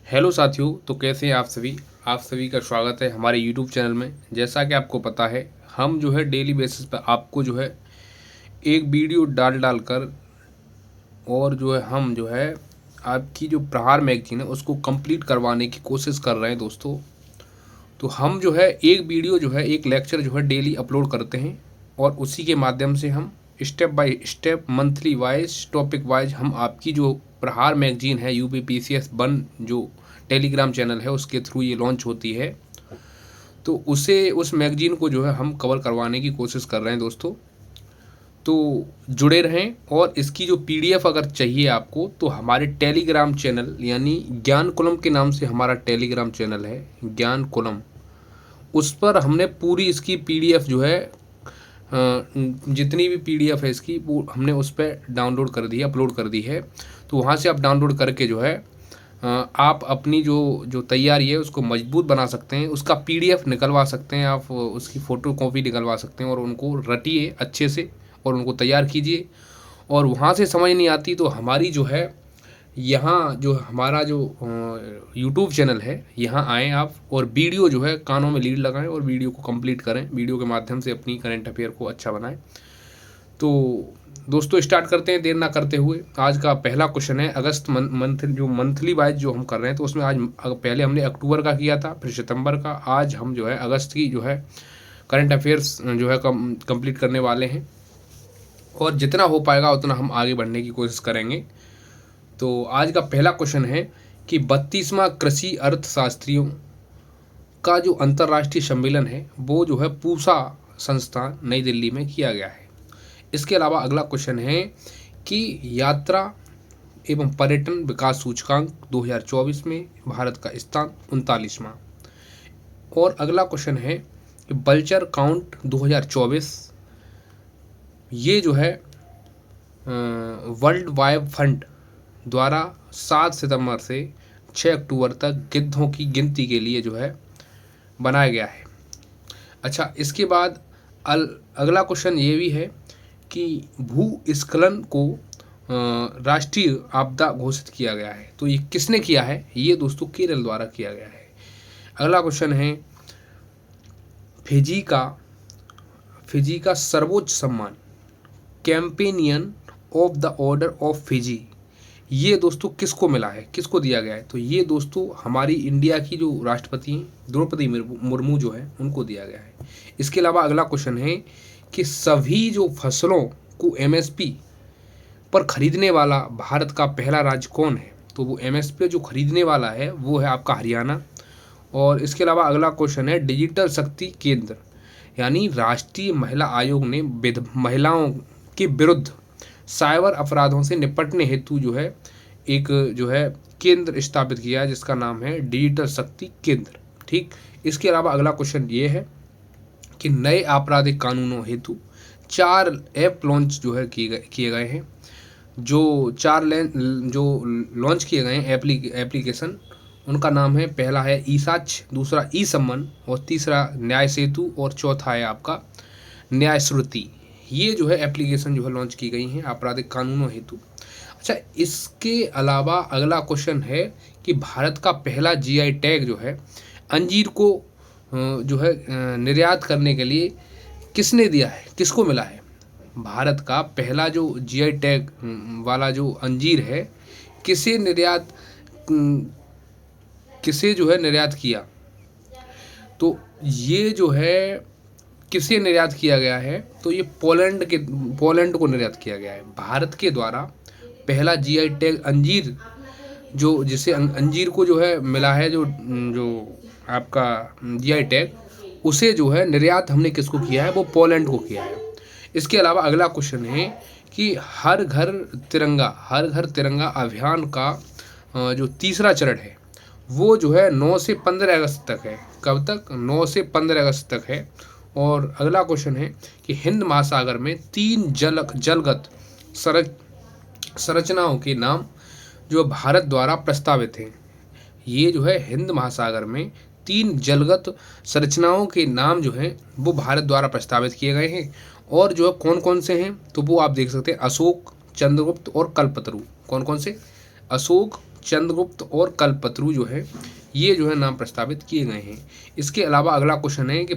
Hello साथियों, तो कैसे हैं आप सभी का स्वागत है हमारे यूट्यूब चैनल में। जैसा कि आपको पता है, हम जो है डेली बेसिस पर आपको जो है एक वीडियो डाल कर और जो है हम जो है आपकी जो प्रहार मैगजीन है उसको कंप्लीट करवाने की कोशिश कर रहे हैं दोस्तों। तो हम जो है एक वीडियो जो है एक लेक्चर जो है डेली अपलोड करते हैं और उसी के माध्यम से हम step by step monthly wise topic wise हम आपकी जो प्रहार मैगजीन है UPPCS 1 जो टेलीग्राम चैनल है उसके थ्रू ये लॉन्च होती है, तो उस मैगजीन को जो है हम कवर करवाने की कोशिश कर रहे हैं दोस्तों। तो जुड़े रहें और इसकी जो PDF अगर चाहिए आपको तो हमारे टेलीग्राम चैनल यानी ज्ञान कुलम के नाम से हमारा टेलीग्राम चैनल है ज्ञान कुलम, उस पर हमने पूरी इसकी PDF जो है जितनी भी PDF है इसकी वो हमने उस पर डाउनलोड कर दी है, अपलोड कर दी है। तो वहाँ से आप डाउनलोड करके जो है आप अपनी जो तैयारी है उसको मजबूत बना सकते हैं, उसका PDF निकलवा सकते हैं, आप उसकी फ़ोटो कॉपी निकलवा सकते हैं और उनको रटिए अच्छे से और उनको तैयार कीजिए। और वहाँ से समझ नहीं आती तो हमारी जो है यहाँ जो हमारा जो यूट्यूब चैनल है यहाँ आएँ आप और वीडियो जो है कानों में लीड लगाएं और वीडियो को कंप्लीट करें, वीडियो के माध्यम से अपनी करंट अफेयर को अच्छा बनाएं। तो दोस्तों स्टार्ट करते हैं देर ना करते हुए। आज का पहला क्वेश्चन है अगस्त मंथली वाइज जो हम कर रहे हैं, तो उसमें आज पहले हमने अक्टूबर का किया था, फिर सितंबर का, आज हम जो है अगस्त की जो है करंट अफेयर्स जो है कंप्लीट करने वाले हैं और जितना हो पाएगा उतना हम आगे बढ़ने की कोशिश करेंगे। तो आज का पहला क्वेश्चन है कि 32वां कृषि अर्थशास्त्रियों का जो अंतर्राष्ट्रीय सम्मेलन है वो जो है पूसा संस्थान नई दिल्ली में किया गया है। इसके अलावा अगला क्वेश्चन है कि यात्रा एवं पर्यटन विकास सूचकांक 2024 में भारत का स्थान 39वां। और अगला क्वेश्चन है कि वल्चर काउंट 2024 ये जो है वर्ल्ड वाइड फंड द्वारा 7 सितंबर से 6 अक्टूबर तक गिद्धों की गिनती के लिए जो है बनाया गया है। अच्छा, इसके बाद अगला क्वेश्चन ये भी है कि भूस्खलन को राष्ट्रीय आपदा घोषित किया गया है, तो ये किसने किया है? ये दोस्तों केरल द्वारा किया गया है। अगला क्वेश्चन है फिजी का सर्वोच्च सम्मान companion of the order of Fiji ये दोस्तों किसको मिला है, किसको दिया गया है? तो ये दोस्तों हमारी इंडिया की जो राष्ट्रपति हैं द्रौपदी मुर्मू जो है उनको दिया गया है। इसके अलावा अगला क्वेश्चन है कि सभी जो फसलों को MSP पर खरीदने वाला भारत का पहला राज्य कौन है? तो वो MSP जो खरीदने वाला है वो है आपका हरियाणा। और इसके अलावा अगला क्वेश्चन है डिजिटल शक्ति केंद्र यानी राष्ट्रीय महिला आयोग ने महिलाओं के विरुद्ध साइबर अपराधों से निपटने हेतु जो है एक जो है केंद्र स्थापित किया है जिसका नाम है डिजिटल शक्ति केंद्र। ठीक, इसके अलावा अगला क्वेश्चन ये है कि नए आपराधिक कानूनों हेतु 4 ऐप लॉन्च जो है किए गए हैं। जो 4 जो लॉन्च किए गए हैं एप्लीकेशन उनका नाम है, पहला है ई-साक्ष्य, दूसरा ई-सम्मन और तीसरा न्याय सेतु और चौथा है आपका न्याय श्रुति। ये जो है एप्लीकेशन जो है लॉन्च की गई हैं आपराधिक कानूनों हेतु। अच्छा, इसके अलावा अगला क्वेश्चन है कि भारत का पहला GI टैग जो है अंजीर को जो है निर्यात करने के लिए किसने दिया है, किसको मिला है? भारत का पहला जो GI टैग वाला जो अंजीर है किसे जो है निर्यात किया? तो ये जो है किसे निर्यात किया गया है? तो ये पोलैंड को निर्यात किया गया है। भारत के द्वारा पहला GI टैग अंजीर जो जिसे अंजीर को जो है मिला है जो आपका GI टैग उसे जो है निर्यात हमने किसको किया है? वो पोलैंड को किया है। इसके अलावा अगला क्वेश्चन है कि हर घर तिरंगा अभियान का जो तीसरा चरण है वो जो है 9 से 15 अगस्त तक है। कब तक? 9 से 15 अगस्त तक है। और अगला क्वेश्चन है कि हिंद महासागर में 3 जलगत संरचनाओं के नाम जो भारत द्वारा प्रस्तावित हैं। ये जो है हिंद महासागर में 3 जलगत संरचनाओं के नाम जो हैं वो भारत द्वारा प्रस्तावित किए गए हैं और जो है कौन कौन से हैं तो वो आप देख सकते हैं, अशोक, चंद्रगुप्त और कल्पतरु। कौन कौन से? अशोक, चंद्रगुप्त और कल्पतरु जो है ये जो है नाम प्रस्तावित किए गए हैं। इसके अलावा अगला क्वेश्चन है कि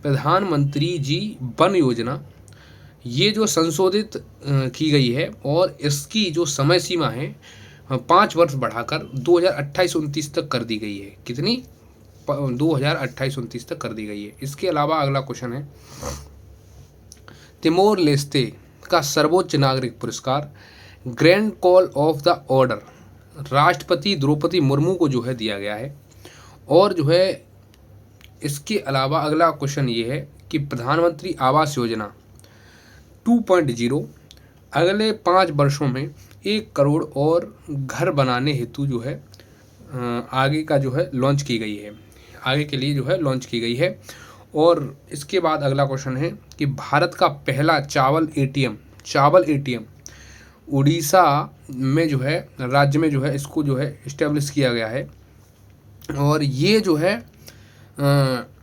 प्रधानमंत्री जी वन योजना ये जो संशोधित की गई है और इसकी जो समय सीमा है 5 वर्ष बढ़ाकर 2028-29 तक कर दी गई है। कितनी? 2028-29 तक कर दी गई है। इसके अलावा अगला क्वेश्चन है तिमोर लेस्ते का सर्वोच्च नागरिक पुरस्कार grand call of the order राष्ट्रपति द्रौपदी मुर्मू को जो है दिया गया है। और जो है इसके अलावा अगला क्वेश्चन ये है कि प्रधानमंत्री आवास योजना 2.0 अगले 5 वर्षों में 1 करोड़ और घर बनाने हेतु जो है आगे का जो है लॉन्च की गई है, आगे के लिए जो है लॉन्च की गई है। और इसके बाद अगला क्वेश्चन है कि भारत का पहला चावल एटीएम उड़ीसा में जो है राज्य में जो है इसको जो है इस्टेब्लिश किया गया है। और ये जो है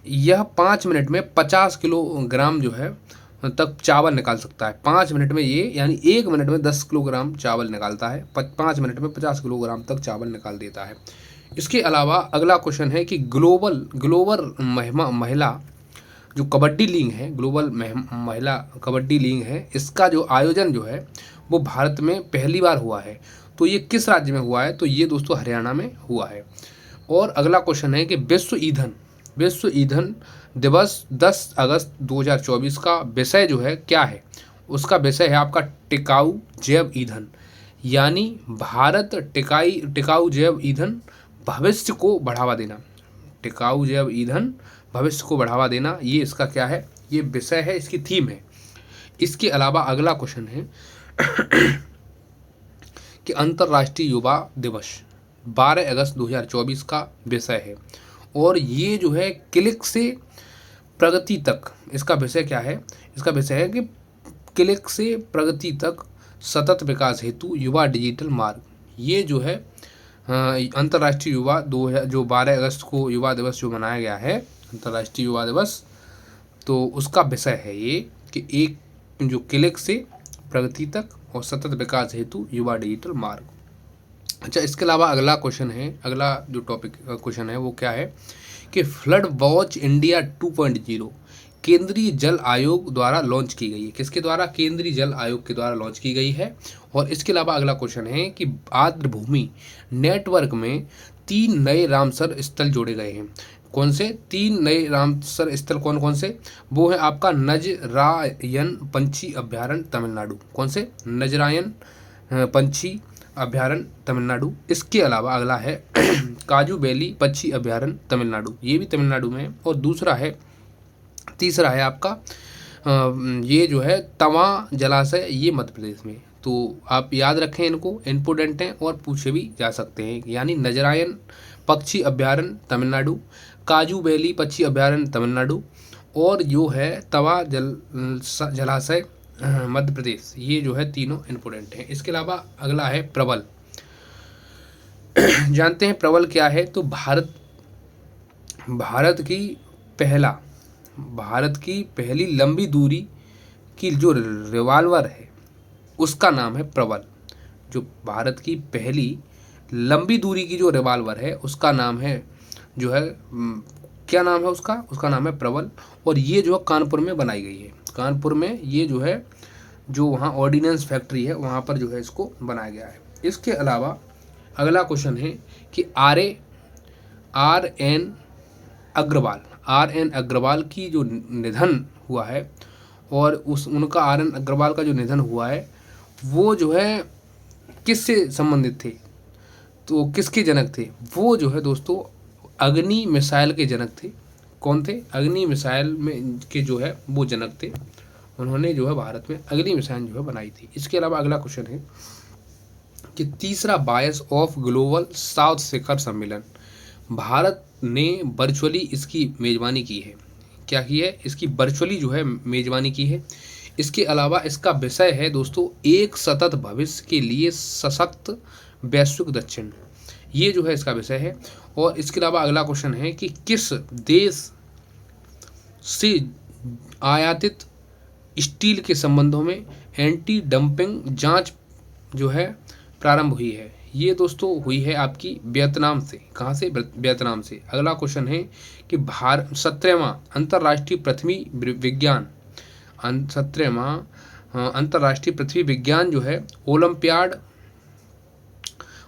यह 5 मिनट में 50 किलोग्राम जो है तक चावल निकाल सकता है। 5 मिनट में ये यानी 1 मिनट में 10 किलोग्राम चावल निकालता है, 5 मिनट में 50 किलोग्राम तक चावल निकाल देता है। इसके अलावा अगला क्वेश्चन है कि ग्लोबल महिला जो कबड्डी लीग है, ग्लोबल महिला कबड्डी लीग है, इसका जो आयोजन जो है वो भारत में पहली बार हुआ है। तो ये किस राज्य में हुआ है? तो ये दोस्तों हरियाणा में हुआ है। और अगला क्वेश्चन है कि विश्व ईंधन दिवस 10 अगस्त 2024 का विषय जो है क्या है? उसका विषय है आपका टिकाऊ जैव ईंधन, यानी भारत टिकाऊ जैव ईंधन भविष्य को बढ़ावा देना। टिकाऊ जैव ईंधन भविष्य को बढ़ावा देना, ये इसका क्या है? ये विषय है, इसकी थीम है। इसके अलावा अगला क्वेश्चन है कि अंतर्राष्ट्रीय युवा दिवस 12 अगस्त 2024 का विषय है। और ये जो है क्लिक से प्रगति तक, इसका विषय क्या है? इसका विषय है कि क्लिक से प्रगति तक सतत विकास हेतु युवा डिजिटल मार्ग। ये जो है अंतर्राष्ट्रीय युवा जो 12 अगस्त को युवा दिवस जो मनाया गया है, अंतर्राष्ट्रीय युवा दिवस, तो उसका विषय है ये कि एक जो क्लिक से प्रगति तक और सतत विकास हेतु युवा डिजिटल मार्ग। अच्छा, इसके अलावा अगला क्वेश्चन है, अगला जो टॉपिक क्वेश्चन है वो क्या है कि फ्लड वॉच इंडिया 2.0 केंद्रीय जल आयोग द्वारा लॉन्च की गई है। किसके द्वारा? केंद्रीय जल आयोग के द्वारा लॉन्च की गई है। और इसके अलावा अगला क्वेश्चन है कि आर्द्र भूमि नेटवर्क में 3 नए रामसर स्थल जोड़े गए हैं। कौन से 3 नए रामसर स्थल? कौन कौन से? वो है आपका नजरायन पंछी अभ्यारण्य तमिलनाडु। कौन से? नजरायन पंछी अभ्यारण्य तमिलनाडु। इसके अलावा अगला है काजू वैली पक्षी अभ्यारण्य तमिलनाडु, ये भी तमिलनाडु में है। और तीसरा है आपका ये जो है तवा जलाशय, ये मध्य प्रदेश में। तो आप याद रखें, इनको इम्पोर्टेंट हैं और पूछे भी जा सकते हैं। यानी नजरायन पक्षी अभ्यारण्य तमिलनाडु, काजू वैली पक्षी अभ्यारण्य तमिलनाडु, और जो है तवा जलाशय मध्य प्रदेश। ये जो है तीनों इम्पोर्टेंट हैं। इसके अलावा अगला है प्रबल। जानते हैं प्रबल क्या है? तो भारत की पहली लंबी दूरी की जो रिवाल्वर है उसका नाम है प्रबल। जो भारत की पहली लंबी दूरी की जो रिवाल्वर है उसका नाम है जो है क्या नाम है उसका नाम है प्रबल। और ये जो है कानपुर में बनाई गई है। कानपुर में ये जो है जो वहाँ ऑर्डिनेंस फैक्ट्री है वहाँ पर जो है इसको बनाया गया है। इसके अलावा अगला क्वेश्चन है कि आर एन अग्रवाल की जो निधन हुआ है और उनका आर एन अग्रवाल का जो निधन हुआ है वो जो है किससे संबंधित थे? तो किसके जनक थे? वो जो है दोस्तों अग्नि मिसाइल के जनक थे। कौन थे? अग्नि मिसाइल में के जो है वो जनक थे। उन्होंने जो है भारत में अग्नि मिसाइल जो है बनाई थी। इसके अलावा अगला क्वेश्चन है कि तीसरा बायस ऑफ ग्लोबल साउथ शिखर सम्मेलन, भारत ने वर्चुअली इसकी मेज़बानी की है। क्या की है? इसकी वर्चुअली जो है मेज़बानी की है। इसके अलावा इसका विषय है दोस्तों एक सतत भविष्य के लिए सशक्त वैश्विक दक्षिण, ये जो है इसका विषय है। और इसके अलावा अगला क्वेश्चन है कि किस देश से आयातित स्टील के संबंधों में एंटी डंपिंग जांच जो है प्रारंभ हुई है? ये दोस्तों हुई है आपकी वियतनाम से। कहाँ से? वियतनाम से। अगला क्वेश्चन है कि 17वां अंतर्राष्ट्रीय पृथ्वी विज्ञान 17वां अंतर्राष्ट्रीय पृथ्वी विज्ञान जो है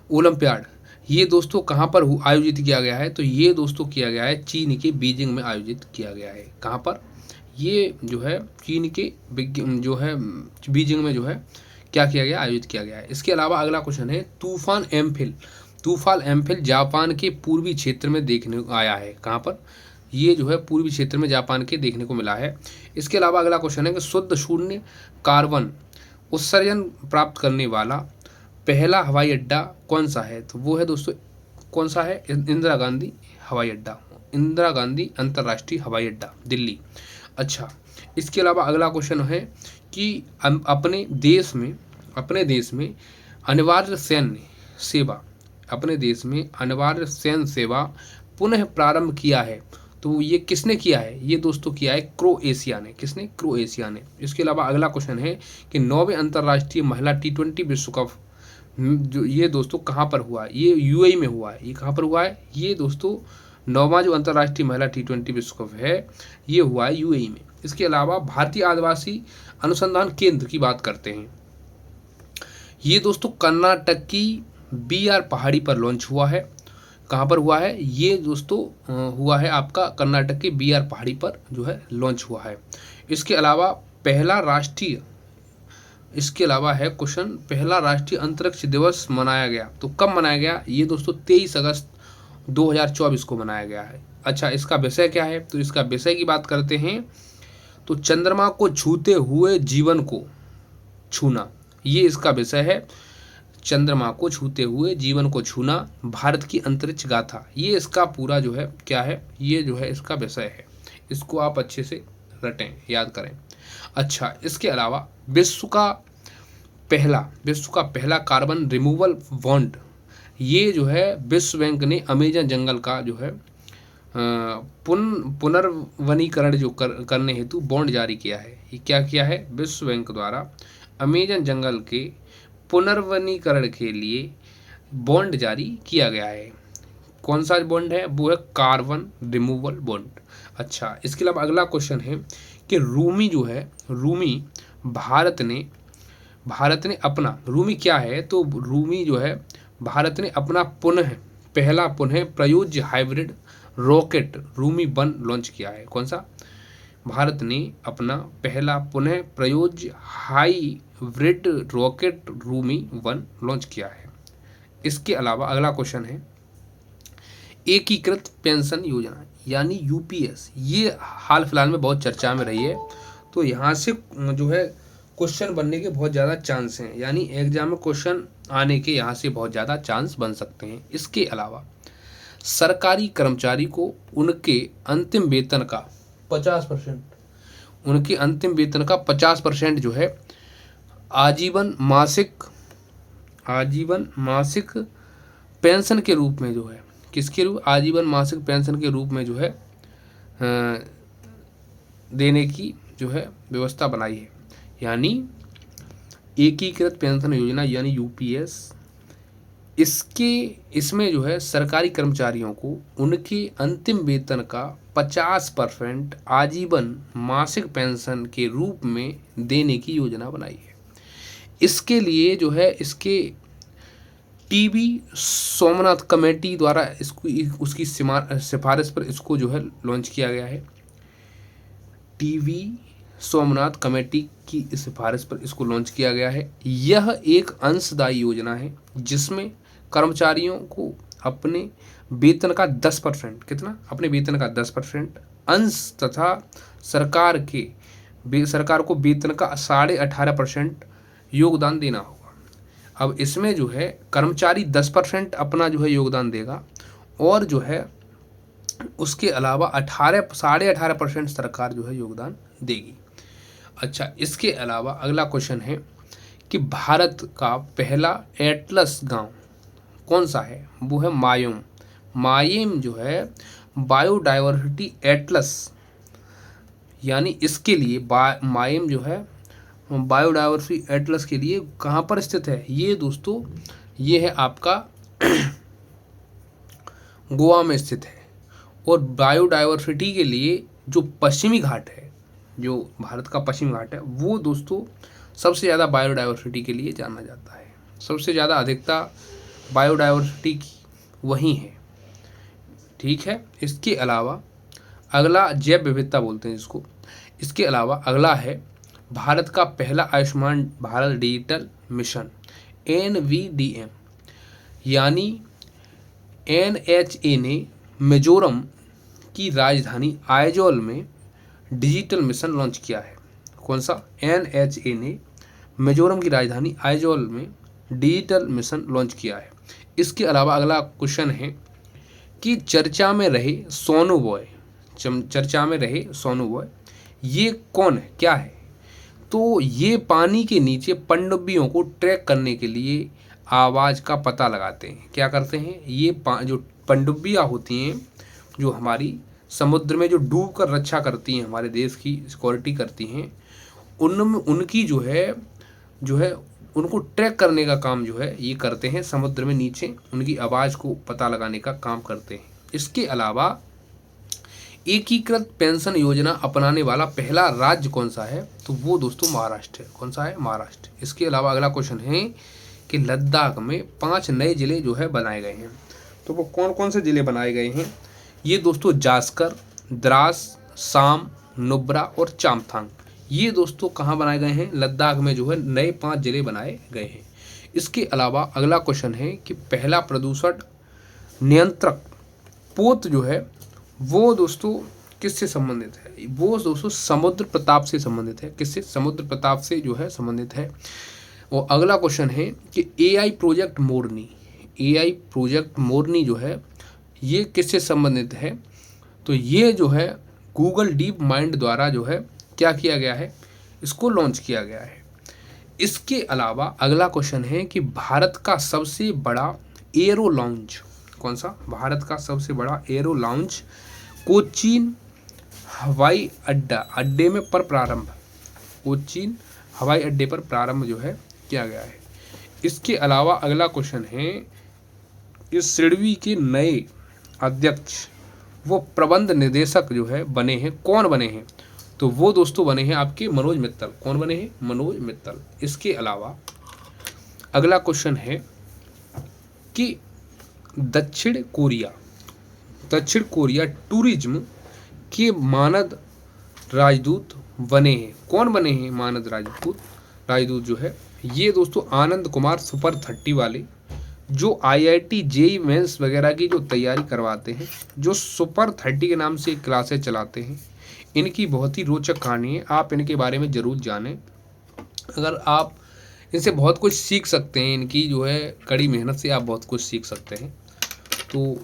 ओलंपियाड ये दोस्तों कहाँ पर आयोजित किया गया है? तो ये दोस्तों किया गया है चीन के बीजिंग में आयोजित किया गया है। कहाँ पर? ये जो है चीन के जो है बीजिंग में जो है क्या किया गया? आयोजित किया गया है। इसके अलावा अगला क्वेश्चन है तूफान एम्फिल जापान के पूर्वी क्षेत्र में देखने को आया है। कहाँ पर? ये जो है पूर्वी क्षेत्र में जापान के देखने को मिला है। इसके अलावा अगला क्वेश्चन है कि शुद्ध शून्य कार्बन उत्सर्जन प्राप्त करने वाला पहला हवाई अड्डा कौन सा है? तो वो है दोस्तों कौन सा है? इंदिरा गांधी हवाई अड्डा, इंदिरा गांधी अंतर्राष्ट्रीय हवाई अड्डा, दिल्ली। अच्छा, इसके अलावा अगला क्वेश्चन है कि अपने देश में अनिवार्य सैन्य सेवा पुनः प्रारंभ किया है। तो ये किसने किया है? ये दोस्तों किया है क्रोएशिया ने। किसने? क्रोएशिया ने। इसके अलावा अगला क्वेश्चन है कि 9वें अंतर्राष्ट्रीय महिला T20 विश्व कप जो ये दोस्तों कहाँ पर हुआ? ये यूएई में हुआ है। ये कहाँ पर हुआ है? ये दोस्तों 9वां जो अंतर्राष्ट्रीय महिला T20 विश्व कप है ये हुआ है यूएई में। इसके अलावा भारतीय आदिवासी अनुसंधान केंद्र की बात करते हैं। ये दोस्तों कर्नाटक की BR पहाड़ी पर लॉन्च हुआ है। कहाँ पर हुआ है? ये दोस्तों हुआ है आपका कर्नाटक के BR पहाड़ी पर जो है लॉन्च हुआ है। इसके अलावा है क्वेश्चन पहला राष्ट्रीय अंतरिक्ष दिवस मनाया गया। तो कब मनाया गया? ये दोस्तों 23 अगस्त 2024 को मनाया गया है। अच्छा, इसका विषय क्या है? तो इसका विषय की बात करते हैं तो चंद्रमा को छूते हुए जीवन को छूना, ये इसका विषय है। चंद्रमा को छूते हुए जीवन को छूना, भारत की अंतरिक्ष गाथा, ये इसका पूरा जो है क्या है? ये जो है इसका विषय है। इसको आप अच्छे से रटें, याद करें। अच्छा, इसके अलावा विश्व का पहला कार्बन रिमूवल बॉन्ड, ये जो है विश्व बैंक ने अमेजन जंगल का जो है पुनर्वनीकरण जो करने हेतु बॉन्ड जारी किया है। ये क्या किया है? विश्व बैंक द्वारा अमेजन जंगल के पुनर्वनीकरण के लिए बॉन्ड जारी किया गया है। कौन सा बॉन्ड है? वो है कार्बन रिमूवल बॉन्ड। अच्छा, इसके अलावा अगला क्वेश्चन है कि रूमी भारत ने अपना रूमी क्या है? तो रूमी जो है भारत ने अपना पहला प्रयोज्य हाइब्रिड रॉकेट रूमी 1 लॉन्च किया है। कौन सा? भारत ने अपना पहला प्रयोज्य हाइब्रिड रॉकेट रूमी 1 लॉन्च किया है। इसके अलावा अगला क्वेश्चन है एकीकृत पेंशन योजना यानी UPS, ये हाल फिलहाल में बहुत चर्चा में रही है। तो यहाँ से जो है क्वेश्चन बनने के बहुत ज़्यादा चांस हैं, यानी एग्जाम में क्वेश्चन आने के यहाँ से बहुत ज़्यादा चांस बन सकते हैं। इसके अलावा सरकारी कर्मचारी को उनके अंतिम वेतन का 50% जो है आजीवन मासिक पेंशन के रूप में जो है आजीवन मासिक पेंशन के रूप में जो है देने की जो है व्यवस्था बनाई है, यानी एकीकृत पेंशन योजना यानी UPS। इसमें जो है सरकारी कर्मचारियों को उनके अंतिम वेतन का 50% आजीवन मासिक पेंशन के रूप में देने की योजना बनाई है। इसके लिए जो है इसके TB सोमनाथ कमेटी द्वारा उसकी सिफारिश पर इसको जो है लॉन्च किया गया है। TB सोमनाथ कमेटी की सिफारिश पर इसको लॉन्च किया गया है। यह एक अंशदायी योजना है जिसमें कर्मचारियों को अपने वेतन का 10% अपने वेतन का 10% अंश तथा सरकार को वेतन का 18.5% योगदान देना होगा। अब इसमें जो है कर्मचारी 10% अपना जो है योगदान देगा और जो है उसके अलावा 18.5% सरकार जो है योगदान देगी। अच्छा, इसके अलावा अगला क्वेश्चन है कि भारत का पहला एटलस गांव कौन सा है? वो है मायूम जो है बायोडाइवर्सिटी एटलस, यानी इसके लिए मायूम जो है बायोडाइवर्सिटी एटलस के लिए कहाँ पर स्थित है? ये दोस्तों ये है आपका गोवा में स्थित है। और बायोडाइवर्सिटी के लिए जो पश्चिमी घाट है, जो भारत का पश्चिमी घाट है, वो दोस्तों सबसे ज़्यादा बायोडाइवर्सिटी के लिए जाना जाता है। सबसे ज़्यादा अधिकता बायोडाइवर्सिटी की वहीं है। ठीक है। इसके अलावा अगला जैव विविधता बोलते हैं इसको। इसके अलावा अगला है भारत का पहला Ayushman Bharat digital mission NVDM, यानी NHA ने मिजोरम की राजधानी आइजोल में डिजिटल मिशन लॉन्च किया है। कौन सा? NHA ने मिजोरम की राजधानी आइजोल में डिजिटल मिशन लॉन्च किया है। इसके अलावा अगला क्वेश्चन है कि चर्चा में रहे सोनू बॉय, ये कौन है, क्या है? तो ये पानी के नीचे पनडुब्बियों को ट्रैक करने के लिए आवाज़ का पता लगाते हैं। क्या करते हैं? ये जो पनडुब्बियाँ होती हैं, जो हमारी समुद्र में जो डूब कर रक्षा करती हैं, हमारे देश की सिक्योरिटी करती हैं, उनमें उनकी जो है उनको ट्रैक करने का काम जो है ये करते हैं, समुद्र में नीचे उनकी आवाज़ को पता लगाने का काम करते हैं। इसके अलावा एकीकृत पेंशन योजना अपनाने वाला पहला राज्य कौन सा है? तो वो दोस्तों महाराष्ट्र है। कौन सा है? महाराष्ट्र। इसके अलावा अगला क्वेश्चन है कि लद्दाख में 5 नए जिले जो है बनाए गए हैं। तो वो कौन कौन से जिले बनाए गए हैं? ये दोस्तों जास्कर, द्रास, साम, नुब्रा और चामथांग, ये दोस्तों कहाँ बनाए गए हैं? लद्दाख में जो है नए 5 जिले बनाए गए हैं। इसके अलावा अगला क्वेश्चन है कि पहला प्रदूषण नियंत्रक पोत जो है वो दोस्तों किससे संबंधित है? वो दोस्तों समुद्र प्रताप से संबंधित है। किससे? समुद्र प्रताप से जो है संबंधित है। और अगला क्वेश्चन है कि AI प्रोजेक्ट मोरनी जो है ये किससे संबंधित है? तो ये जो है गूगल डीप माइंड द्वारा जो है क्या किया गया है? इसको लॉन्च किया गया है। इसके अलावा अगला क्वेश्चन है कि भारत का सबसे बड़ा एरो लाउंज कौन सा? भारत का सबसे बड़ा एरो लाउंज कोचीन हवाई अड्डे में पर प्रारंभ, कोचीन हवाई अड्डे पर प्रारंभ जो है किया गया है। इसके अलावा अगला क्वेश्चन है कि सिडबी के नए अध्यक्ष वो प्रबंध निदेशक जो है बने हैं, कौन बने हैं? तो वो दोस्तों बने हैं आपके मनोज मित्तल। कौन बने हैं? मनोज मित्तल। इसके अलावा अगला क्वेश्चन है कि दक्षिण कोरिया टूरिज्म के मानद राजदूत बने हैं। कौन बने हैं मानद राजदूत जो है ये दोस्तों आनंद कुमार सुपर 30 वाले, जो IIT JEE मेंस वगैरह की जो तैयारी करवाते हैं, जो सुपर 30 के नाम से क्लासेस चलाते हैं। इनकी बहुत ही रोचक कहानी है, आप इनके बारे में ज़रूर जानें। अगर आप इनसे बहुत कुछ सीख सकते हैं, इनकी जो है कड़ी मेहनत से आप बहुत कुछ सीख सकते हैं। तो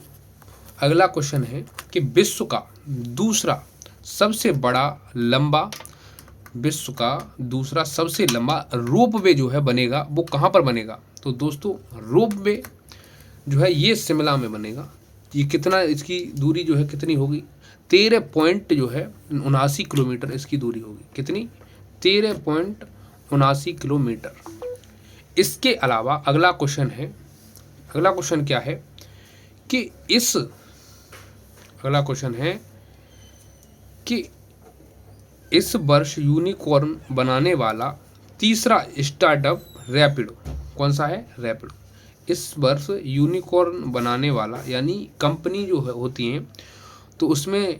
अगला क्वेश्चन है कि विश्व का दूसरा सबसे लंबा रोपवे जो है बनेगा, वो कहाँ पर बनेगा? तो दोस्तों रोपवे जो है ये शिमला में बनेगा। ये कितना, इसकी दूरी जो है कितनी होगी? 13.79 किलोमीटर इसकी दूरी होगी। कितनी? 13.79 किलोमीटर। इसके अलावा अगला क्वेश्चन क्या है कि इस वर्ष यूनिकॉर्न बनाने वाला तीसरा स्टार्टअप रैपिडो कौन सा है? रैपिडो। इस वर्ष यूनिकॉर्न बनाने वाला, यानी कंपनी जो है होती हैं, तो उसमें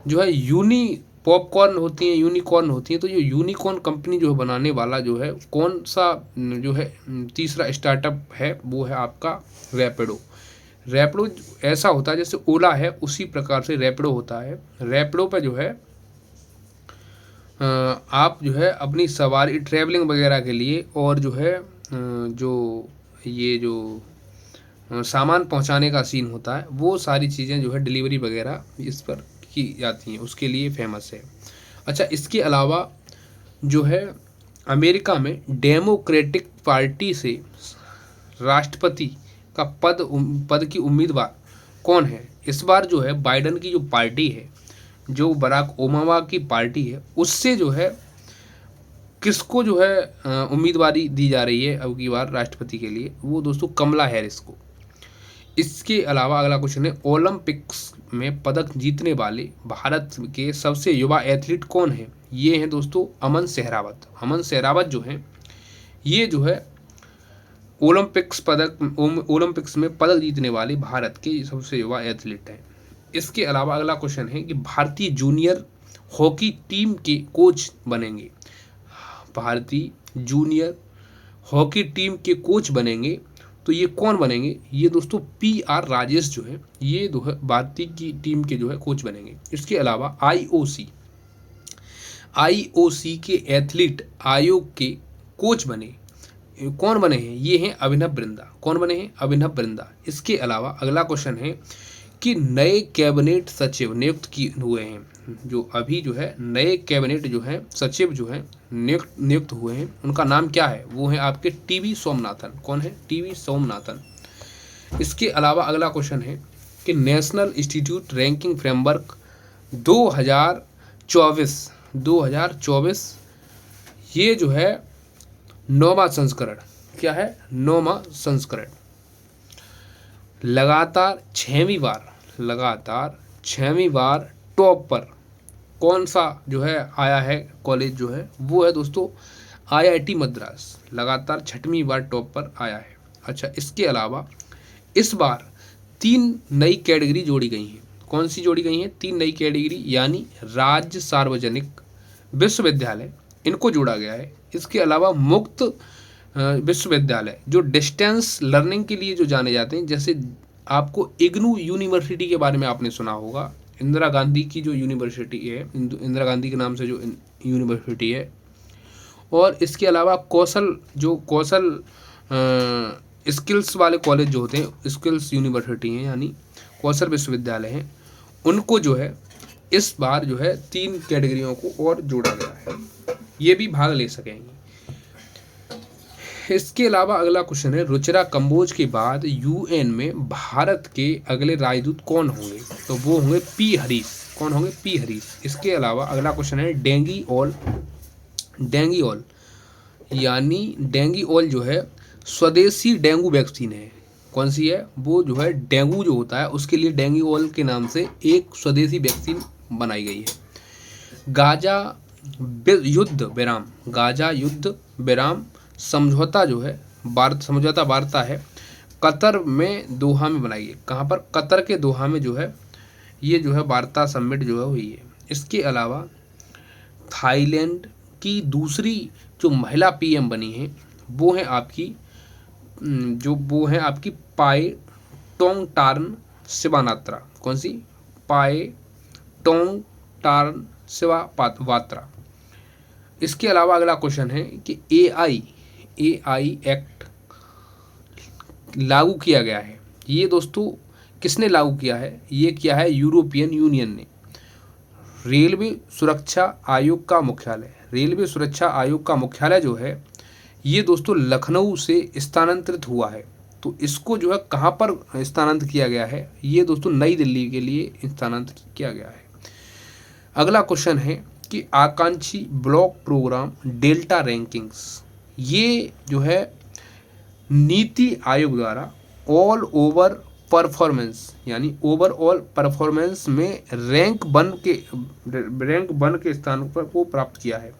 जो है यूनिकॉर्न होती हैं, तो ये यूनिकॉर्न कंपनी जो है बनाने वाला जो है कौन सा जो है तीसरा स्टार्टअप है? वो है आपका रैपिडो। रैपिडो ऐसा होता है जैसे ओला है, उसी प्रकार से रैपिडो होता है। रैपिडो पे जो है आप जो है अपनी सवारी ट्रैवलिंग वगैरह के लिए और जो है जो सामान पहुंचाने का सीन होता है, वो सारी चीज़ें जो है डिलीवरी वगैरह इस पर की जाती हैं, उसके लिए फेमस है। अच्छा, इसके अलावा जो है अमेरिका में डेमोक्रेटिक पार्टी से राष्ट्रपति का पद की उम्मीदवार कौन है? इस बार जो है बाइडन की जो पार्टी है, जो बराक ओबामा की पार्टी है, उससे जो है किसको जो है उम्मीदवारी दी जा रही है अब की बार राष्ट्रपति के लिए, वो दोस्तों कमला हैरिस को। इसके अलावा अगला क्वेश्चन है, ओलंपिक्स में पदक जीतने वाले भारत के सबसे युवा एथलीट कौन है? ये हैं दोस्तों अमन सहरावत। अमन सहरावत जो हैं ये जो है ओलंपिक्स में पदक जीतने वाले भारत के सबसे युवा एथलीट हैं। इसके अलावा अगला क्वेश्चन है कि भारतीय जूनियर हॉकी टीम के कोच बनेंगे। भारतीय जूनियर हॉकी टीम के कोच बनेंगे, तो ये कौन बनेंगे? ये दोस्तों PR राजेश जो है ये भारतीय की टीम के जो है कोच बनेंगे। इसके अलावा IOC के एथलीट आयोग के कोच बने, कौन बने हैं? ये हैं अभिनव बिंद्रा। कौन बने हैं? अभिनव बिंद्रा। इसके अलावा अगला क्वेश्चन है कि नए कैबिनेट सचिव नियुक्त हुए हैं। जो अभी जो है नए कैबिनेट जो है सचिव जो है नियुक्त हुए हैं, उनका नाम क्या है? वो है आपके TV सोमनाथन। कौन है? TV सोमनाथन। इसके अलावा अगला क्वेश्चन है कि नेशनल इंस्टीट्यूट रैंकिंग फ्रेमवर्क 2024 ये जो है 9वां संस्करण, क्या है? 9वां संस्करण। लगातार 6वीं बार टॉप पर कौन सा जो है आया है कॉलेज जो है, वो है दोस्तों IIT मद्रास। लगातार 6वीं बार टॉप पर आया है। अच्छा, इसके अलावा इस बार 3 नई कैटेगरी जोड़ी गई हैं। कौन सी जोड़ी गई हैं? 3 नई कैटेगरी, यानी राज्य सार्वजनिक विश्वविद्यालय, इनको जोड़ा गया है। इसके अलावा मुक्त विश्वविद्यालय जो डिस्टेंस लर्निंग के लिए जो जाने जाते हैं, जैसे आपको इग्नू यूनिवर्सिटी के बारे में आपने सुना होगा, इंदिरा गांधी की जो यूनिवर्सिटी है, इंदिरा गांधी के नाम से जो यूनिवर्सिटी है। और इसके अलावा कौशल स्किल्स वाले कॉलेज जो होते हैं, स्किल्स यूनिवर्सिटी हैं यानी कौशल विश्वविद्यालय हैं, उनको जो है इस बार जो है 3 कैटेगरियों को और जोड़ा गया है, ये भी भाग ले सकेंगे। इसके अलावा अगला क्वेश्चन है, रुचिरा कंबोज के बाद UN में भारत के अगले राजदूत कौन होंगे? तो वो होंगे P हरीश। कौन होंगे? P हरीश। इसके अलावा अगला क्वेश्चन है, डेंगीऑल यानी डेंगीऑल जो है स्वदेशी डेंगू वैक्सीन है। कौन सी है? वो जो है डेंगू जो होता है उसके लिए डेंगीऑल के नाम से एक स्वदेशी वैक्सीन बनाई गई है। गाजा युद्ध विराम समझौता जो है समझौता वार्ता है कतर में दोहा में बनाई है। कहाँ पर? कतर के दोहा में जो है ये जो है वार्ता समिट जो है हुई है। इसके अलावा थाईलैंड की दूसरी जो महिला PM बनी है वो है आपकी पाएटोंगटार्न शिवानात्रा। कौन सी? पाएटोंगटार्न शिवावात्रा। इसके अलावा अगला क्वेश्चन है कि AI एक्ट लागू किया गया है। ये दोस्तों किसने लागू किया है? ये किया है यूरोपियन यूनियन ने। रेलवे सुरक्षा आयोग का मुख्यालय जो है ये दोस्तों लखनऊ से स्थानांतरित हुआ है। तो इसको जो है कहाँ पर स्थानांतरित किया गया है? ये दोस्तों नई दिल्ली के लिए स्थानांतरित किया गया है। अगला क्वेश्चन है कि आकांक्षी ब्लॉक प्रोग्राम डेल्टा रैंकिंग्स, ये जो है नीति आयोग द्वारा ऑल ओवर परफॉर्मेंस यानी ओवरऑल परफॉर्मेंस में रैंक 1 के स्थान पर को प्राप्त किया है।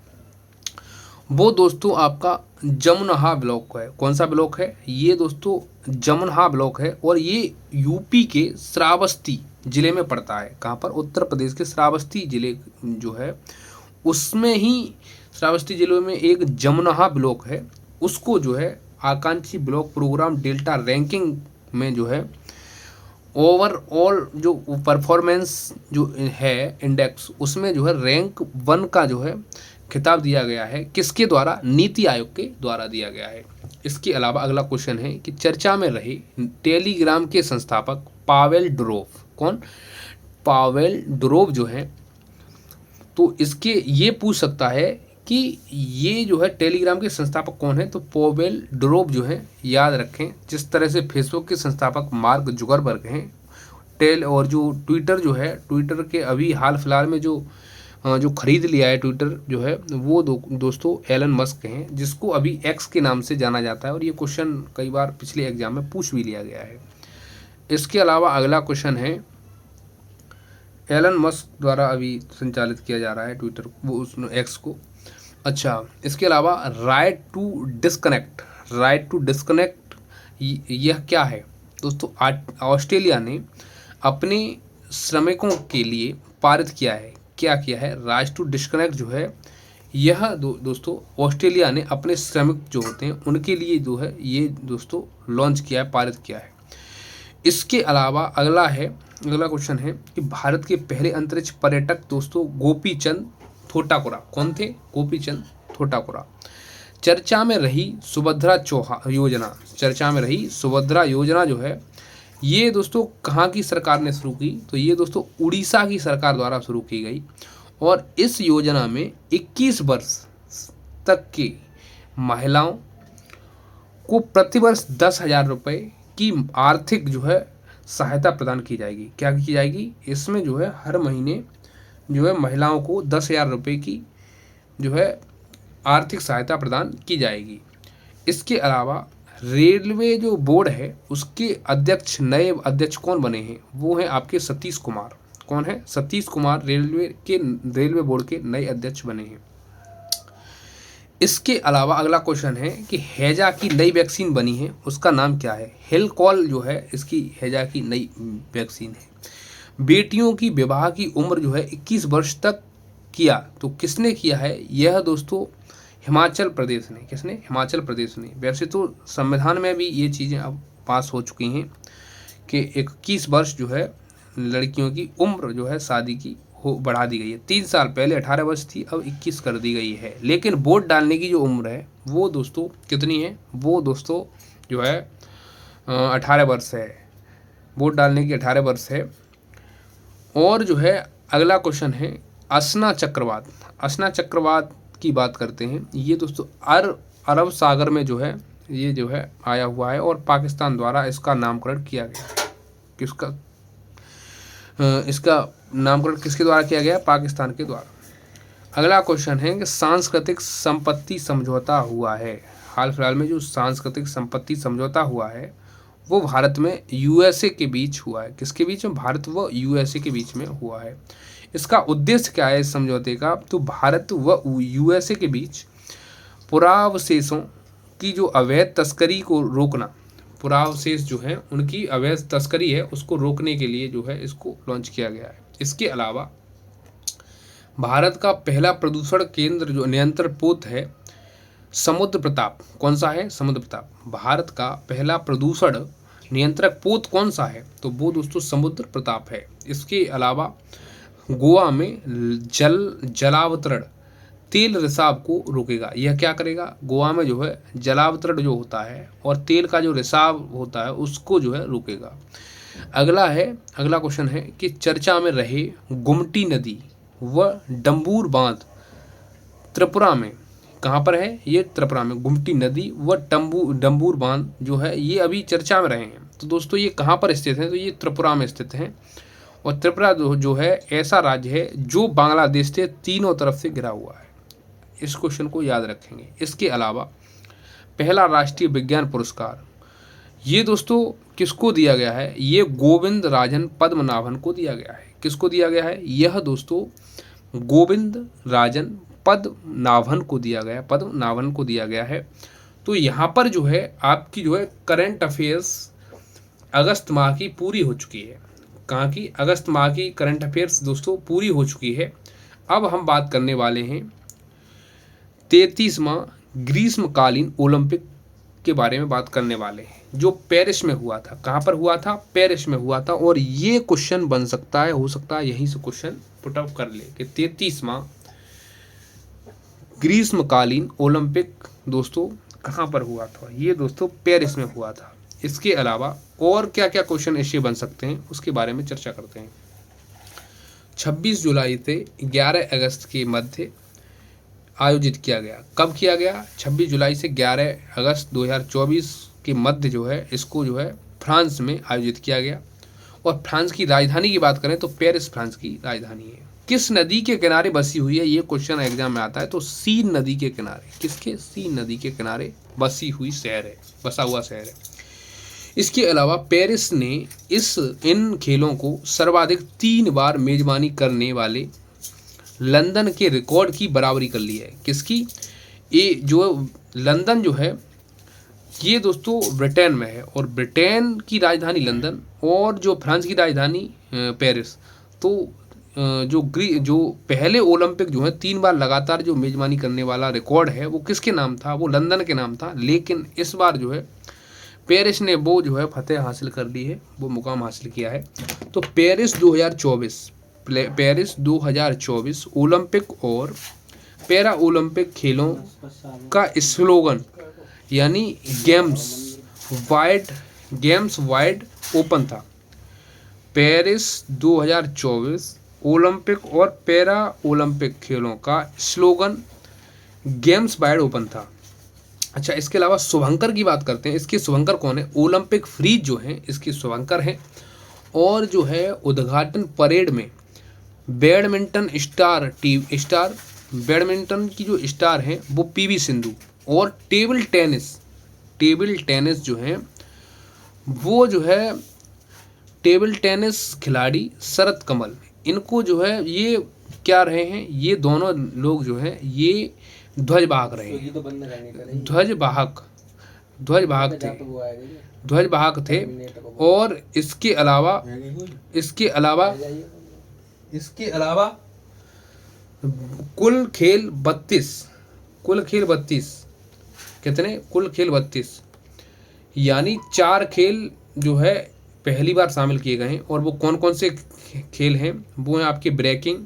वो दोस्तों आपका जमुनहा ब्लॉक है। कौन सा ब्लॉक है? ये दोस्तों जमुनहा ब्लॉक है और ये यूपी के श्रावस्ती जिले में पड़ता है। कहाँ पर? उत्तर प्रदेश के श्रावस्ती जिले जो है उसमें ही श्रावस्ती जिले में एक जमुनहा ब्लॉक है, उसको जो है आकांक्षी ब्लॉक प्रोग्राम डेल्टा रैंकिंग में जो है ओवरऑल जो परफॉर्मेंस जो है इंडेक्स उसमें जो है रैंक 1 का जो है खिताब दिया गया है। किसके द्वारा? नीति आयोग के द्वारा दिया गया है। इसके अलावा अगला क्वेश्चन है कि चर्चा में रहे टेलीग्राम के संस्थापक पावेल डुरोव। कौन? पावेल डुरोव जो है, तो इसके ये पूछ सकता है कि ये जो है टेलीग्राम के संस्थापक कौन है? तो पावेल डुरोव जो है, याद रखें जिस तरह से फेसबुक के संस्थापक मार्क जुकरबर्ग हैं, और जो ट्विटर जो है, ट्विटर के अभी हाल फिलहाल में जो जो खरीद लिया है ट्विटर जो है वो दोस्तों एलन मस्क हैं, जिसको अभी एक्स के नाम से जाना जाता है, और ये क्वेश्चन कई बार पिछले एग्जाम में पूछ भी लिया गया है। इसके अलावा अगला क्वेश्चन है, एलन मस्क द्वारा अभी संचालित किया जा रहा है ट्विटर वो उस एक्स को। अच्छा, इसके अलावा राइट टू डिस्कनेक्ट यह क्या है दोस्तों? ऑस्ट्रेलिया ने अपने श्रमिकों के लिए पारित किया है। क्या किया है? राइट टू डिस्कनेक्ट जो है यह दोस्तों ऑस्ट्रेलिया ने अपने श्रमिक जो होते हैं उनके लिए जो है ये दोस्तों लॉन्च किया है, पारित किया है। इसके अलावा अगला क्वेश्चन है कि भारत के पहले अंतरिक्ष पर्यटक दोस्तों गोपीचंद थोटाकुरा कौन थे? गोपीचंद थोटाकुरा। चर्चा में रही सुभद्रा योजना जो है ये दोस्तों कहाँ की सरकार ने शुरू की? तो ये दोस्तों उड़ीसा की सरकार द्वारा शुरू की गई, और इस योजना में 21 वर्ष तक की महिलाओं को प्रतिवर्ष 10,000 रुपये की आर्थिक जो है सहायता प्रदान की जाएगी। क्या की जाएगी? इसमें जो है हर महीने जो है महिलाओं को 10,000 रुपये की जो है आर्थिक सहायता प्रदान की जाएगी। इसके अलावा रेलवे जो बोर्ड है उसके नए अध्यक्ष कौन बने हैं? वो हैं आपके सतीश कुमार। कौन है? सतीश कुमार रेलवे बोर्ड के नए अध्यक्ष बने हैं। इसके अलावा अगला क्वेश्चन है कि हैजा की नई वैक्सीन बनी है, उसका नाम क्या है? हेलकॉल जो है इसकी हैजा की नई वैक्सीन है। बेटियों की विवाह की उम्र जो है 21 वर्ष तक किया, तो किसने किया है? यह दोस्तों हिमाचल प्रदेश ने। किसने? हिमाचल प्रदेश ने। वैसे तो संविधान में भी ये चीज़ें अब पास हो चुकी हैं कि 21 वर्ष जो है लड़कियों की उम्र जो है शादी की बढ़ा दी गई है। 3 साल पहले 18 वर्ष थी, अब 21 कर दी गई है। लेकिन वोट डालने की जो उम्र है वो दोस्तों कितनी है? वो दोस्तों जो है 18 वर्ष है। वोट डालने की 18 वर्ष है। और जो है अगला क्वेश्चन है असना चक्रवात की बात करते हैं। ये दोस्तों अरब सागर में जो है ये जो है आया हुआ है, और पाकिस्तान द्वारा इसका नामकरण किया गया। इसका नामकरण किसके द्वारा किया गया? पाकिस्तान के द्वारा। अगला क्वेश्चन है कि सांस्कृतिक संपत्ति समझौता हुआ है। हाल फिलहाल में जो सांस्कृतिक संपत्ति समझौता हुआ है वो भारत में यूएसए के बीच हुआ है। किसके बीच में? भारत व यूएसए के बीच में हुआ है। इसका उद्देश्य क्या है इस समझौते का? तो भारत व यूएसए के बीच पुरावशेषों की जो अवैध तस्करी को रोकना, पुरावशेष जो है उनकी अवैध तस्करी है उसको रोकने के लिए जो है इसको लॉन्च किया गया है। इसके अलावा भारत का पहला प्रदूषण केंद्र जो नियंत्रण पोत है समुद्र प्रताप। कौन सा है? समुद्र प्रताप। भारत का पहला प्रदूषण नियंत्रक पोत कौन सा है? तो वो दोस्तों समुद्र प्रताप है। इसके अलावा गोवा में जलावतरण तेल रिसाव को रोकेगा। यह क्या करेगा? गोवा में जो है जलावतरण जो होता है और तेल का जो रिसाव होता है उसको जो है रोकेगा। अगला क्वेश्चन है कि चर्चा में रहे गुमटी नदी व डंबूर बांध त्रिपुरा में कहाँ पर है? ये त्रिपुरा में गुमटी नदी व डंबूर बांध जो है ये अभी चर्चा में रहे हैं। तो दोस्तों ये कहाँ पर स्थित है? तो ये त्रिपुरा में स्थित है, और त्रिपुरा जो है ऐसा राज्य है जो बांग्लादेश से तीनों तरफ से घिरा हुआ है। इस क्वेश्चन को याद रखेंगे। इसके अलावा पहला राष्ट्रीय विज्ञान पुरस्कार ये दोस्तों किसको दिया गया है? ये गोविंद राजन पद्मनाभन को दिया गया है। किसको दिया गया है? यह दोस्तों गोविंद राजन पद्मनाभन को दिया गया है। तो यहाँ पर जो है आपकी जो है करंट अफेयर्स अगस्त माह की पूरी हो चुकी है। कहाँ की? अगस्त माह की करंट अफेयर्स दोस्तों पूरी हो चुकी है। अब हम बात करने वाले हैं 33वां ग्रीष्मकालीन ओलंपिक के बारे में बात करने वाले हैं, जो पेरिस में हुआ था। कहाँ पर हुआ था? पेरिस में हुआ था। और ये क्वेश्चन बन सकता है, हो सकता है यहीं से क्वेश्चन पुट अप कर ले कि 33वां ग्रीष्मकालीन ओलंपिक दोस्तों कहाँ पर हुआ था? ये दोस्तों पेरिस में हुआ था। इसके अलावा और क्या क्या क्वेश्चन इससे बन सकते हैं उसके बारे में चर्चा करते हैं। 26 जुलाई से 11 अगस्त के मध्य आयोजित किया गया। कब किया गया? 26 जुलाई से 11 अगस्त 2024 के मध्य जो है इसको जो है फ्रांस में आयोजित किया गया। और फ्रांस की राजधानी की बात करें तो पेरिस फ्रांस की राजधानी है। किस नदी के किनारे बसी हुई है, ये क्वेश्चन एग्जाम में आता है। तो सीन नदी के किनारे, किसके, सीन नदी के किनारे बसी हुई शहर है, बसा हुआ शहर है। इसके अलावा पेरिस ने इन खेलों को सर्वाधिक 3 बार मेजबानी करने वाले लंदन के रिकॉर्ड की बराबरी कर ली है। किसकी, ये जो लंदन जो है ये दोस्तों ब्रिटेन में है, और ब्रिटेन की राजधानी लंदन और जो फ्रांस की राजधानी पेरिस। तो जो पहले ओलंपिक जो है 3 बार लगातार जो मेजबानी करने वाला रिकॉर्ड है वो किसके नाम था, वो लंदन के नाम था। लेकिन इस बार जो है पेरिस ने वो जो है फतेह हासिल कर ली है, वो मुकाम हासिल किया है। तो पेरिस 2024 ओलंपिक और पैरा ओलंपिक खेलों का स्लोगन यानी गेम्स वाइड ओपन था। पेरिस 2024 ओलंपिक और पैरा ओलंपिक खेलों का स्लोगन गेम्स वाइड ओपन था। अच्छा, इसके अलावा शुभंकर की बात करते हैं। इसके शुभंकर कौन है, ओलंपिक फ्रीज जो है इसके शुभंकर हैं। और जो है उद्घाटन परेड में बैडमिंटन बैडमिंटन की जो स्टार हैं वो पीवी सिंधु, और टेबल टेनिस जो है वो जो है टेबल टेनिस खिलाड़ी शरत कमल, इनको जो है ये क्या रहे हैं, ये दोनों लोग जो है ये ध्वजवाहक रहे हैं, ध्वजवाहक थे। और इसके अलावा कुल खेल 32 यानी 4 खेल जो है पहली बार शामिल किए गए हैं। और वो कौन कौन से खेल हैं, वो हैं आपके breaking,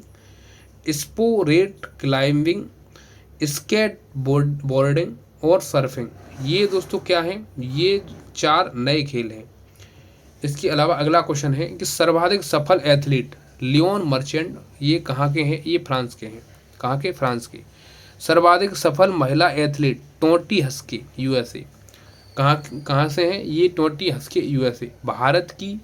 sport climbing, skateboarding और सर्फिंग। ये दोस्तों क्या हैं, ये 4 नए खेल हैं। इसके अलावा अगला क्वेश्चन है कि सर्वाधिक सफल एथलीट लियोन मर्चेंट, ये कहाँ के हैं, ये फ्रांस के हैं। कहाँ के, फ्रांस के। सर्वाधिक सफल महिला एथलीट टोटी हस्के यूएसए, कहाँ से हैं, ये टोटी हस्के यूएसए। भारत की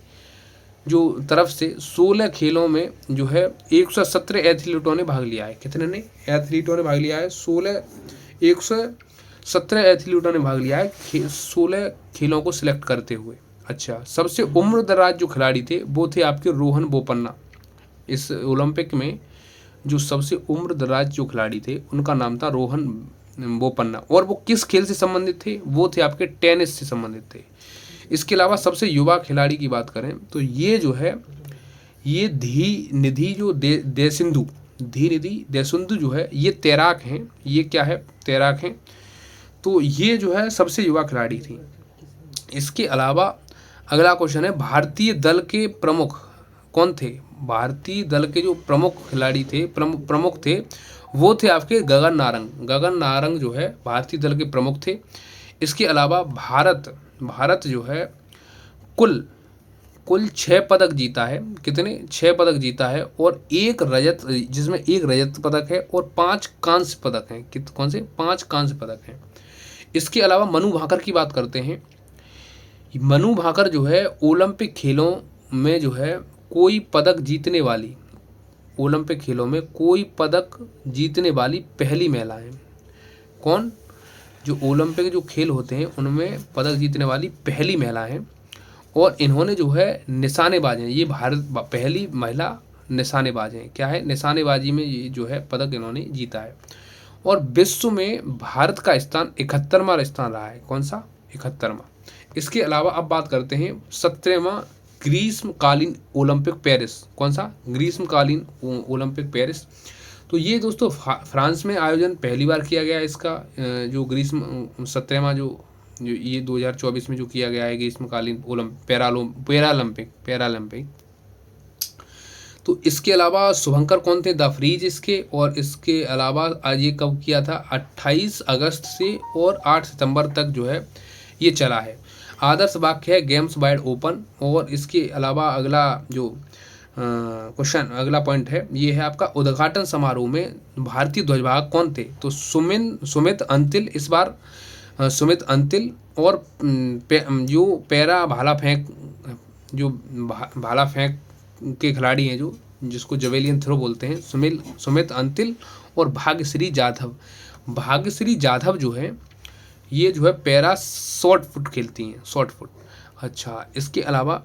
जो तरफ से 16 खेलों में जो है 117 एथलीटों ने भाग लिया है। कितने ने एथलीटों ने भाग लिया है, 117 एथलीटों ने भाग लिया है 16 खेलों को सिलेक्ट करते हुए। अच्छा, सबसे उम्रदराज जो खिलाड़ी थे वो थे आपके रोहन बोपन्ना। इस ओलंपिक में जो सबसे उम्रदराज जो खिलाड़ी थे उनका नाम था रोहन बोपन्ना, और वो किस खेल से संबंधित थे, वो थे आपके टेनिस से संबंधित थे। इसके अलावा सबसे युवा खिलाड़ी की बात करें तो ये जो है ये धी निधि देसिंधु जो है ये तैराक हैं, ये क्या है, तैराक हैं। तो ये जो है सबसे युवा खिलाड़ी थी। इसके अलावा अगला क्वेश्चन है, भारतीय दल के प्रमुख कौन थे, भारतीय दल के जो प्रमुख खिलाड़ी थे, प्रमुख थे वो थे आपके गगन नारंग जो है भारतीय दल के प्रमुख थे। इसके अलावा भारत जो है कुल 6 पदक जीता है। कितने, 6 पदक जीता है, और जिसमें एक रजत पदक है और 5 कांस्य पदक हैं। कौन से, 5 कांस्य पदक हैं। इसके अलावा मनु भाकर की बात करते हैं। मनु भाकर जो है ओलंपिक खेलों में जो है कोई पदक जीतने वाली, ओलंपिक खेलों में कोई पदक जीतने वाली पहली महिला है। कौन, जो ओलंपिक जो खेल होते हैं उनमें पदक जीतने वाली पहली महिला है। और इन्होंने जो है निशानेबाज हैं, ये भारत पहली महिला निशानेबाज हैं। क्या है, निशानेबाजी में ये जो है पदक इन्होंने जीता है। और विश्व में भारत का स्थान 71वां स्थान रहा है। कौन सा, 71वां। इसके अलावा अब बात करते हैं 17वां ग्रीष्मकालीन ओलंपिक पेरिस। कौन सा, ग्रीष्मकालीन ओलंपिक पेरिस। तो ये दोस्तों फ्रांस में आयोजन पहली बार किया गया है इसका, जो 17वां जो ये 2024 में जो किया गया है ग्रीष्मकालीन पैरालंपिक। तो इसके अलावा शुभंकर कौन थे, द फ्रीज इसके। और इसके अलावा आज ये कब किया था, 28 अगस्त से और 8 सितंबर तक जो है ये चला है। आदर्श वाक्य है गेम्स वाइड ओपन। और इसके अलावा अगला जो क्वेश्चन, अगला पॉइंट है ये है आपका, उद्घाटन समारोह में भारतीय ध्वजवाहक कौन थे। तो सुमित अंतिल, इस बार सुमित अंतिल। और जो पैरा भाला फेंक के खिलाड़ी हैं जो जिसको जवेलियन थ्रो बोलते हैं, सुमित अंतिल और भाग्यश्री जाधव। भाग्यश्री जाधव जो है ये जो है पैरा शॉर्ट फुट खेलती हैं, शॉर्ट फुट। अच्छा, इसके अलावा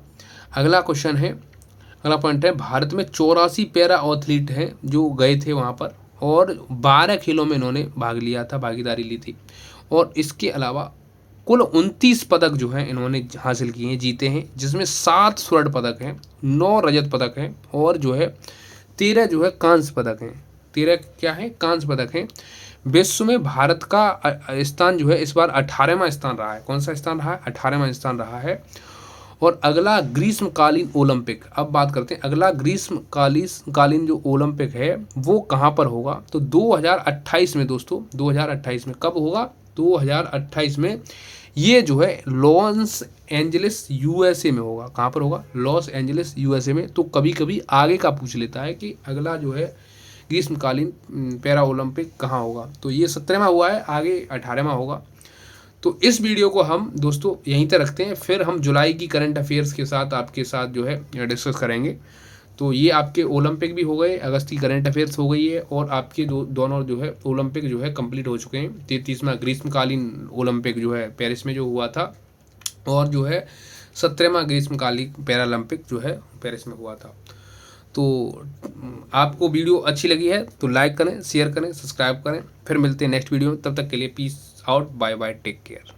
अगला क्वेश्चन है, अगला पॉइंट है, भारत में 84 पैरा एथलीट हैं जो गए थे वहाँ पर और 12 खेलों में इन्होंने भाग लिया था, भागीदारी ली थी। और इसके अलावा कुल 29 पदक जो हैं इन्होंने हासिल किए हैं, जीते हैं, जिसमें 7 स्वर्ण पदक हैं, 9 रजत पदक हैं और जो है 13 जो है कांस्य पदक हैं। 13 क्या है? कांस्य पदक हैं। विश्व में भारत का स्थान जो है इस बार 18वां स्थान रहा है। कौन सा स्थान रहा है? 18वां स्थान रहा है। और अगला ग्रीष्मकालीन ओलंपिक, अब बात करते हैं अगला ग्रीष्मकालीन जो ओलंपिक है वो कहाँ पर होगा? तो 2028 में दोस्तों, 2028 में कब होगा? 2028 में ये जो है लॉस एंजलिस यूएसए में होगा। कहाँ पर होगा? लॉस एंजलिस यूएसए में। तो कभी कभी आगे का पूछ लेता है कि अगला जो है ग्रीष्मकालीन पैरा ओलंपिक कहाँ होगा। तो ये 17वां हुआ है, आगे 18वां होगा। तो इस वीडियो को हम दोस्तों यहीं तक रखते हैं, फिर हम जुलाई की करंट अफेयर्स के साथ आपके साथ जो है डिस्कस करेंगे। तो ये आपके ओलंपिक भी हो गए, अगस्त की करंट अफेयर्स हो गई है और आपके दोनों जो है ओलंपिक जो है कंप्लीट हो चुके हैं। 33वां ग्रीष्मकालीन ओलंपिक जो है पेरिस में जो हुआ था और जो है 17वां ग्रीष्मकालीन पैरालंपिक जो है पेरिस में हुआ था। तो आपको वीडियो अच्छी लगी है तो लाइक करें, शेयर करें, सब्सक्राइब करें। फिर मिलते हैं नेक्स्ट वीडियो में, तब तक के लिए peace out, bye bye, take care.